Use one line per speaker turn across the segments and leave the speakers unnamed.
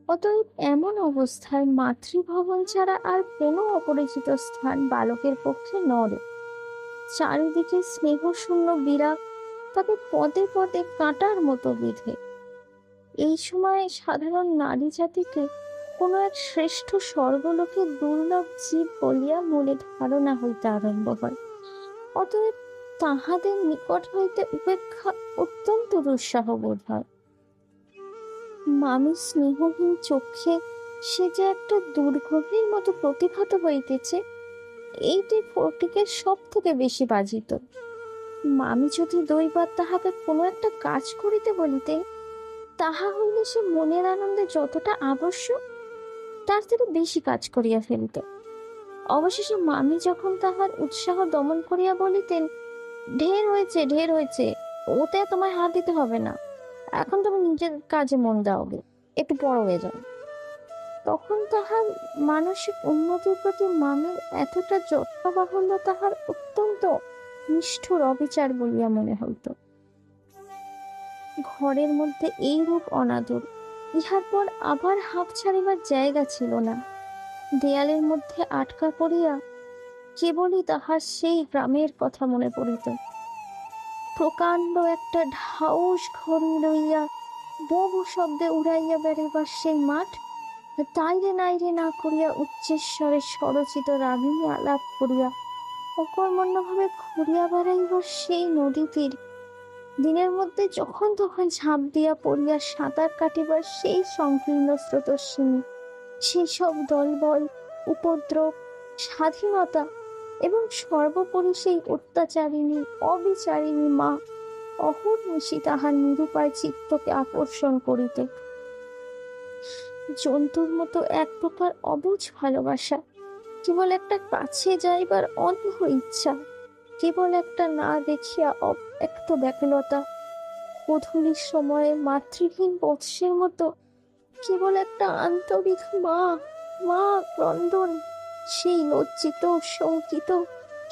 অতএব এমন অবস্থায় মাতৃভবন ছাড়া আর কোনো অপরিচিত স্থান বালকের পক্ষে নরক। চারিদিকে স্নেহশূন্য বিরাগ তাকে পদে পদে কাঁটার মতো বিঁধে। এই সময় সাধারণ নারী জাতিকে কোনো এক শ্রেষ্ঠ স্বর্গলোকের দুর্লভ জীব বলিয়া মনে ধারণা হইতে আরম্ভ হয়। অতএব তাহাদের নিকট হইতে উপেক্ষা অত্যন্ত দুঃসাহ বোধ হয়। মামির স্নেহহীন চক্ষে সে যে একটা দুর্গভীর মতো প্রতিভাত হইতেছে, এইটি ফটিকের সব থেকে বেশি বাজিত। মামি যদি দৈবাৎ তাহাকে কোনো একটা কাজ করিতে বলিতেন, তাহা হইলে সে মনের আনন্দে যতটা আবশ্যক তার থেকে বেশি কাজ করিয়া ফেলিত। অবশেষে মামি যখন তাহার উৎসাহ দমন করিয়া বলিতেন, ঢের হয়েছে ঢের হয়েছে, ওতে তোমায় হাত দিতে হবে না, এখন তুমি নিজের কাজে মন দাওগে, একটু বড় হয়ে যাও, তখন তাহার মানসিক উন্নতির প্রতি মামির এতটা যত্ন বাহুল্য তাহার অত্যন্ত নিষ্ঠুর অবিচার বলিয়া মনে হইত। ঘরের মধ্যে এইরূপ অনাদর, ইহার পর আবার হাঁপ ছাড়িবার জায়গা ছিল না। দেয়ালের মধ্যে আটকা পড়িয়া কেবলই তাহার সেই গ্রামের কথা মনে পড়িত। প্রকাণ্ড একটা ঢাউস ঘড়ি লইয়া বহু শব্দে উড়াইয়া বেড়াইবার সেই মাঠ, তাইরে নাইরে না করিয়া উচ্চেশ্বরে স্বরচিত রাগিনী আলাপ করিয়া অকর্মণ্যভাবে ঘুরিয়া বেড়াইবার সেই নদী তীর, দিনের মধ্যে যখন তখন ঝাঁপ দিয়া পড়িয়া সাঁতার কাটিবার সেই সংকীর্ণ স্রোতস্বিনী, সেসব দলবল, উপদ্রব, স্বাধীনতা এবং সর্বোপরি সেই অত্যাচারিণী অবিচারিণী মা অহর্নিশি তাহার নিরুপায় চিত্তকে আকর্ষণ করিত। জন্তুর মতো এক প্রকার অবুঝ ভালোবাসা, কেবল একটা কাছে যাইবার অন্ধ ইচ্ছা, কেবল একটা না দেখিয়া অব্যক্ত ব্যাকুলতা, গোধূলির সময়ে মাতৃহীন বৎসের মতো কেবল একটা আন্তরিক মা মা ক্রন্দন, সেই লজ্জিত শঙ্কিত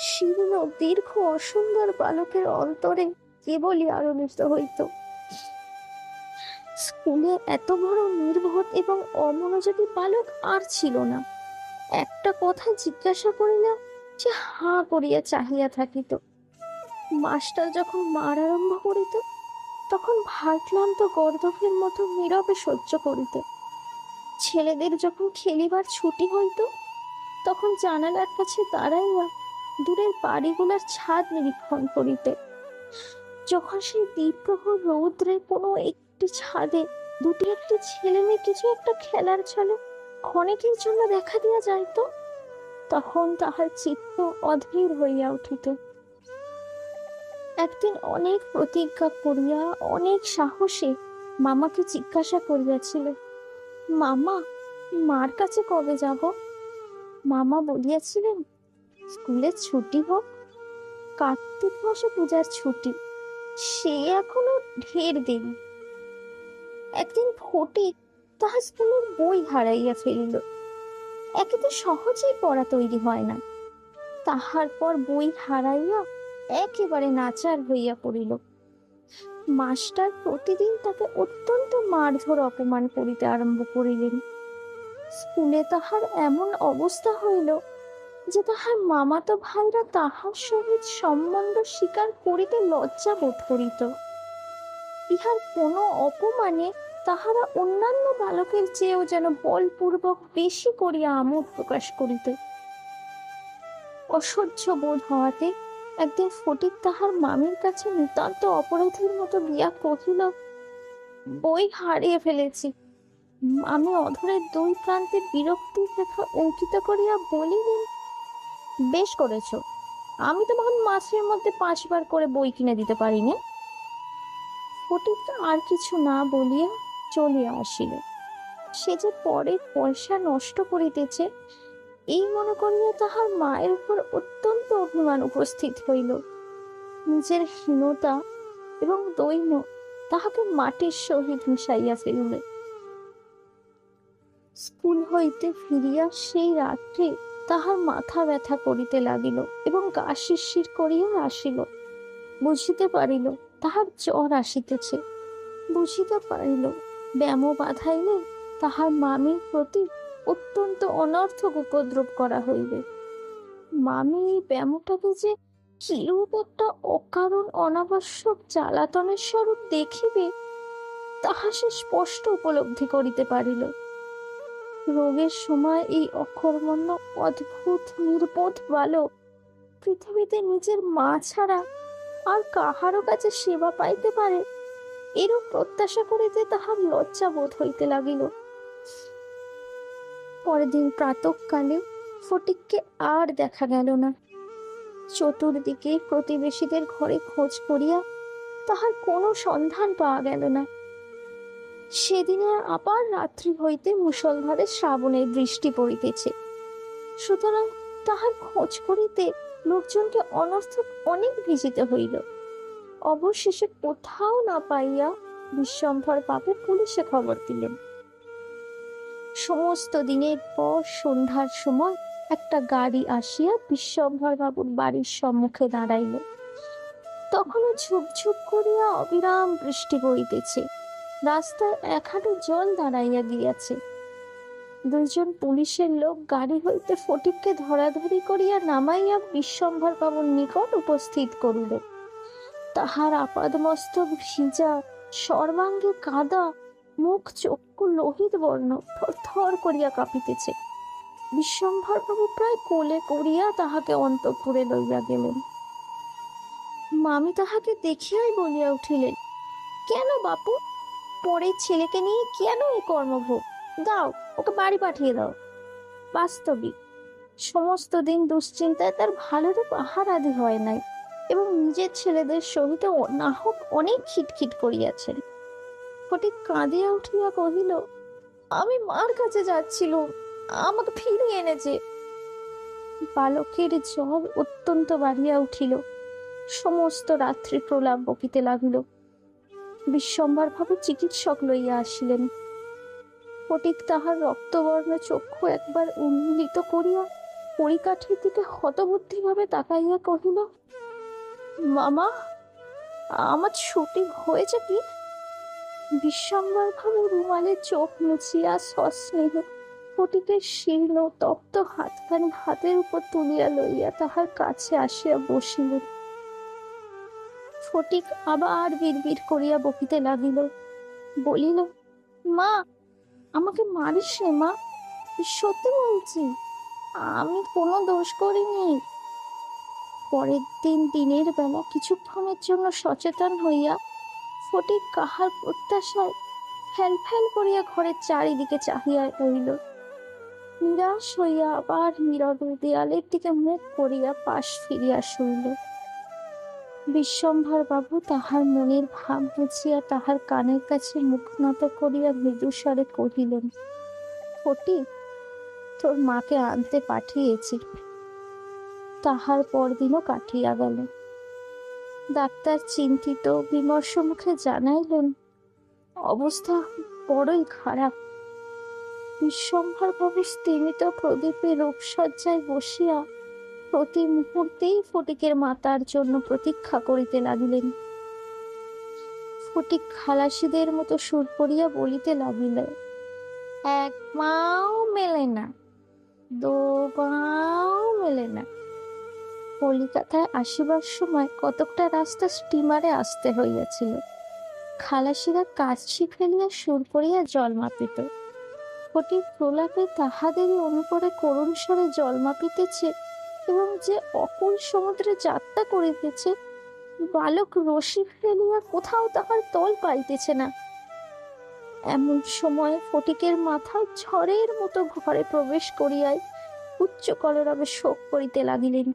শীর্ণ দীর্ঘ অসুন্দর বালকের অন্তরে কেবলই আলোড়িত হইত। স্কুলে এত বড় নির্বোধ এবং অমনোযোগী বালক আর ছিল না। একটা কথা জিজ্ঞাসা করিলে সে হাঁ করিয়া চাহিয়া থাকিত। মাস্টার যখন মার আরম্ভ করিত, তখন ভারক্লান্ত গর্দভের মতো নীরবে সহ্য করিত। ছেলেদের যখন খেলিবার ছুটি হইত, তখন জানালার কাছে দাঁড়াইয়া দূরের বাড়িগুলার ছাদ নিরীক্ষণ করিতে। যখন সেই দ্বীপ্রহর রৌদ্রে কোনো একটি ছাদে দুটি একটি ছেলে মেয়ে কিছু একটা খেলার ছলে ক্ষণিকের জন্য দেখা দিয়া যাইত, তখন তাহার চিত্ত অধীর হইয়া উঠিত। একদিন অনেক প্রতিজ্ঞা করিয়া অনেক সাহসে মামাকে জিজ্ঞাসা করিয়াছিল, মামা, মার কাছে কবে যাব? মামা বলিয়াছিলেন, স্কুলের ছুটি হোক, কার্তিক মাসে পূজার ছুটি, সে এখনো ঢের দেরি। একদিন ফটিক তাহার স্কুলের বই হারাইয়া ফেলিল। একে তো সহজেই পড়া তৈরি হয় না, তাহার পর বই হারাইয়া একেবারে নাচার হইয়া পড়িল। মাস্টার প্রতিদিন তাকে অত্যন্ত মারধর অপমান করিতে আরম্ভ করিলেন। স্কুলে তাহার এমন অবস্থা হইল যে তাহার মামাতো ভাইরা তাহার সহিত সম্বন্ধ স্বীকার করিতে লজ্জা বোধ করিত। ইহার কোনো অপমানে তাহারা অন্যান্য বালকের চেয়েও যেন বলপূর্বক বেশি করিয়া আমোদ প্রকাশ করিত। অসহ্য বোধ হওয়াতে একদিন ফটিক তাহার মামির কাছে নিতান্ত অপরাধীর মতো গিয়া কহিল, বই হারিয়ে ফেলেছি। আমি অধরের দুই প্রান্তে বিরক্তির রেখা অঙ্কিত করিয়া বলিলেন, বেশ করেছ, আমি তো তখন মাসের মধ্যে 5 বার করে বই কিনে দিতে পারি না। ফটিক আর কিছু না বলিয়া চলিয়া আসিল। সে যে পরে পয়সা নষ্ট করিতেছে এই মনে করিয়া তাহার মায়ের উপর অত্যন্ত অভিমান উপস্থিত হইল। নিজের হীনতা এবং দৈন্য তাহাকে মাটির সহিত মিশাইয়া ফেলিল। স্কুল হইতে ফিরিয়া সেই রাত্রে তাহার মাথা ব্যথা করিতে লাগিল এবং গা শিরশির করিয়া আসিল। বুঝিতে পারিল তাহার জ্বর আসিতেছে, বুঝিতে পারিল ব্যামো বাঁধাইলে তাহার মামির প্রতি অত্যন্ত অনর্থক উপদ্রব করা হইবে। মামি এই ব্যামোটাকে যে কিরূপ একটা অকারণ অনাবশ্যক জ্বালাতনের স্বরূপ দেখিবে, তাহা সে স্পষ্ট উপলব্ধি করিতে পারিল। রোগের সময় এই অকর্মণ্য অদ্ভুত নির্বোধ বালক পৃথিবীতে নিজের মা ছাড়া আর কাহারও কাছে সেবা পাইতে পারে, এরূপ প্রত্যাশা করিতে তাহার লজ্জা বোধ হইতে লাগিল। পরের দিন প্রাতঃকালে ফটিককে আর দেখা গেল না। চতুর্দিকে প্রতিবেশীদের ঘরে খোঁজ করিয়া তাহার কোনো সন্ধান পাওয়া গেল না। সেদিনে আবার রাত্রি হইতে মুষলধারে শ্রাবণের বৃষ্টি পড়িতেছে, সুতরাং তাহার খোঁজ করিতে লোকজনকে অনর্থক অনেক ভিজিতে হইল। অবশেষে কোথাও না পাইয়া বিশ্বম্ভর বাবু পুলিশে খবর দিলেন। সমস্ত দিনের পর সন্ধ্যার সময় একটা গাড়ি আসিয়া বিশ্বম্ভর বাবুর বাড়ির সম্মুখে দাঁড়াইল। তখনও ঝুপঝুপ করিয়া অবিরাম বৃষ্টি বইতেছে, রাস্তায় এক হাঁটু জল দাঁড়াইয়া গিয়াছে। দুইজন পুলিশের লোক গাড়ি হইতে ফটিককে ধরাধরি করিয়া নামাইয়া বিশ্বম্ভর বাবুর নিকট উপস্থিত করিল। তাহার আপাদমস্তক ভিজা, সর্বাঙ্গে কাদা, মুখ চক্ষু লোহিত বর্ণ, থরথর করিয়া কাঁপিতেছে। বিশ্বম্ভর বাবু প্রায় কোলে করিয়া তাহাকে অন্তঃপুরে লইয়া গেলেন। মামি তাহাকে দেখিয়াই বলিয়া উঠিলেন, কেন বাপু, পরে ছেলেকে নিয়ে কেন এই কর্মভোগ? দাও, ওকে বাড়ি পাঠিয়ে দাও। বাস্তবিক সমস্ত দিন দুশ্চিন্তায় তার ভালোরূপ আহার আদি হয় নাই, এবং নিজের ছেলেদের সহিত নাহক অনেক খিটখিট করিয়াছেন। ফটিক কাঁদিয়া উঠিয়া কহিল, আমি মার কাছে যাচ্ছিলুম, আমাকে ফিরিয়ে এনেছে। বালকের জ্বর অত্যন্ত বাড়িয়া উঠিল, সমস্ত রাত্রি প্রলাপ বকিতে লাগিল। বিশ্বম্ভর ভাবে চিকিৎসক লইয়া আসিলেন। ফটিক তাহার রক্তবর্ণ চক্ষু একবার উন্মীলিত করিয়া পরিকাঠির দিকে হতবুদ্ধি ভাবে তাকাইয়া কহিল, মামা, আমার ছুটি হয়েছে কি? বিশ্বম্ভর ভাবে রুমালের চোখ মুছিয়া সস্নেহ ফটিকের শীর্ণ তপ্ত হাতখানি হাতের উপর তুলিয়া লইয়া তাহার কাছে আসিয়া বসিলেন। ফটিক আবার বিড়বিড় করিয়া বকিতে লাগিল, বলিল, মা, আমাকে মারিস নে মা, সত্যি বলছি, আমি কোনো দোষ করিনি। পরের দিন দিনের বেলা কিছুক্ষণের জন্য সচেতন হইয়া ফটিক কাহার প্রত্যাশায় ফ্যাল ফ্যাল করিয়া ঘরের চারিদিকে চাহিয়া রইল। নিরাশ হইয়া আবার নীরবে দেয়ালের দিকে মুখ করিয়া পাশ ফিরিয়া শুইল। বিশ্বম্ভর বাবু তাহার মনের ভাব বুঝিয়া তাহার কানের কাছে মুখ নত করিয়া মৃদুস্বরে কহিলেন, ফটিক, তোর মাকে আনতে পাঠিয়েছি। তাহার পরদিনও কাটিয়া গেল। ডাক্তার চিন্তিত বিমর্ষ মুখে জানাইলেন, অবস্থা বড়ই খারাপ। বিশ্বম্ভর বাবু স্তিমিত প্রদীপে রূপসজ্জায় বসিয়া প্রতি মুহূর্তেই ফটিকের মাতার জন্য প্রতীক্ষা করিতে লাগিলেন। ফটিক খালাসিদের মতো সুর করিয়া বলিতে লাগিল, এক মাও মেলে না, দো পাও মেলে না। কলিকাতায় আসিবার সময় কতকটা রাস্তা স্টিমারে আসতে হইয়াছিল। খালাসিরা কাছি ফেলিয়া সুর করিয়া জল মাপিত। ফটিক প্রলাপে তাহাদেরই অনুকরে করুণ স্বরে জল মাপিতেছে এবং যে অকুল সমুদ্রে যাত্রা করিতেছে, বালক রশি ফেলিয়া কোথাও তাহার তল পাইতেছে না। এমন সময় ফটিকের মাথা ঝড়ের মতো ঘরে প্রবেশ করিয়াই উচ্চ কলরবে শোক করিতে লাগিলেন।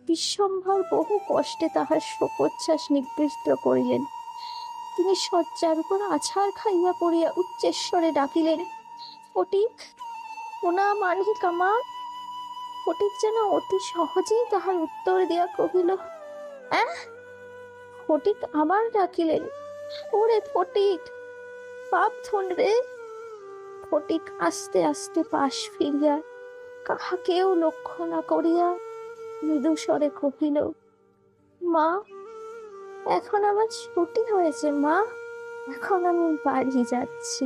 বিশ্বম্ভর বহু কষ্টে তাহার শোকোচ্ছ্বাস নিবৃত্ত করিলেন। তিনি শয্যার উপর আছাড় খাইয়া পড়িয়া উচ্চেশ্বরে ডাকিলেন, ফটিক, ওনা মানিক আমার। ফটিক যেন অতি সহজেই তাহার উত্তর দিয়া কহিল, ফটিক আবার ডাকিলেন, ওরে ফটিক, পাপ ধন রে। ফটিক আস্তে আস্তে পাশ ফিরিয়া কাহাকেও লক্ষ্য না করিয়া মৃদু স্বরে কহিল, মা, এখন আমার ছুটি হয়েছে মা, এখন আমি বাড়ি যাচ্ছি।